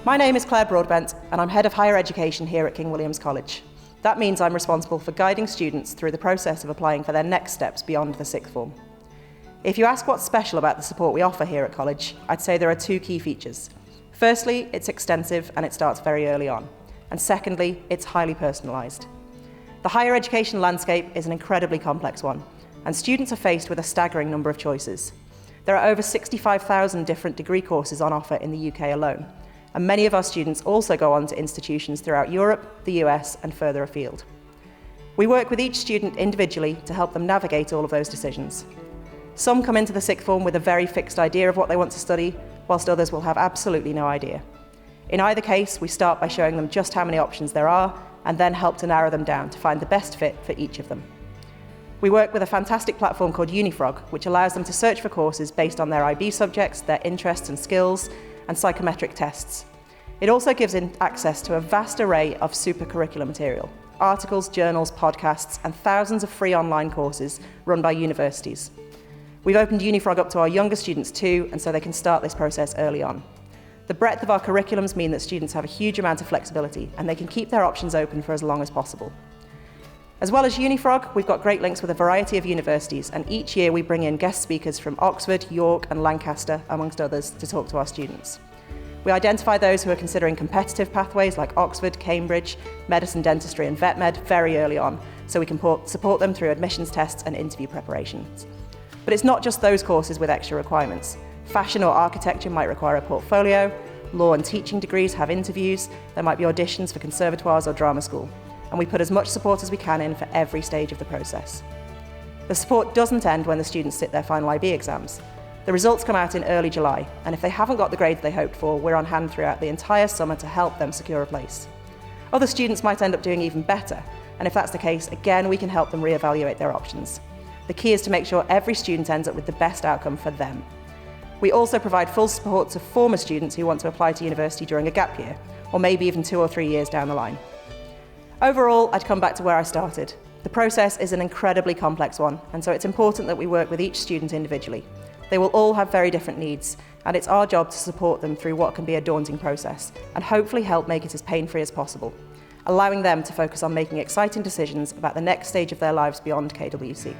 My name is Claire Broadbent and I'm Head of Higher Education here at King William's College. That means I'm responsible for guiding students through the process of applying for their next steps beyond the sixth form. If you ask what's special about the support we offer here at college, I'd say there are two key features. Firstly, it's extensive and it starts very early on. And secondly, it's highly personalised. The higher education landscape is an incredibly complex one, and students are faced with a staggering number of choices. There are over 65,000 different degree courses on offer in the UK alone, and many of our students also go on to institutions throughout Europe, the US and further afield. We work with each student individually to help them navigate all of those decisions. Some come into the sixth form with a very fixed idea of what they want to study, whilst others will have absolutely no idea. In either case, we start by showing them just how many options there are and then help to narrow them down to find the best fit for each of them. We work with a fantastic platform called Unifrog, which allows them to search for courses based on their IB subjects, their interests and skills, and psychometric tests. It also gives access to a vast array of super curricular material, articles, journals, podcasts, and thousands of free online courses run by universities. We've opened Unifrog up to our younger students too, and so they can start this process early on. The breadth of our curriculums mean that students have a huge amount of flexibility, and they can keep their options open for as long as possible. As well as Unifrog, we've got great links with a variety of universities, and each year we bring in guest speakers from Oxford, York and Lancaster, amongst others, to talk to our students. We identify those who are considering competitive pathways like Oxford, Cambridge, medicine, dentistry and vet med very early on, so we can support them through admissions tests and interview preparations. But it's not just those courses with extra requirements. Fashion or architecture might require a portfolio, law and teaching degrees have interviews, there might be auditions for conservatoires or drama school, and we put as much support as we can in for every stage of the process. The support doesn't end when the students sit their final IB exams. The results come out in early July, and if they haven't got the grades they hoped for, we're on hand throughout the entire summer to help them secure a place. Other students might end up doing even better, and if that's the case, again, we can help them reevaluate their options. The key is to make sure every student ends up with the best outcome for them. We also provide full support to former students who want to apply to university during a gap year, or maybe even 2 or 3 years down the line. Overall, I'd come back to where I started. The process is an incredibly complex one, and so it's important that we work with each student individually. They will all have very different needs, and it's our job to support them through what can be a daunting process, and hopefully help make it as pain-free as possible, allowing them to focus on making exciting decisions about the next stage of their lives beyond KWC.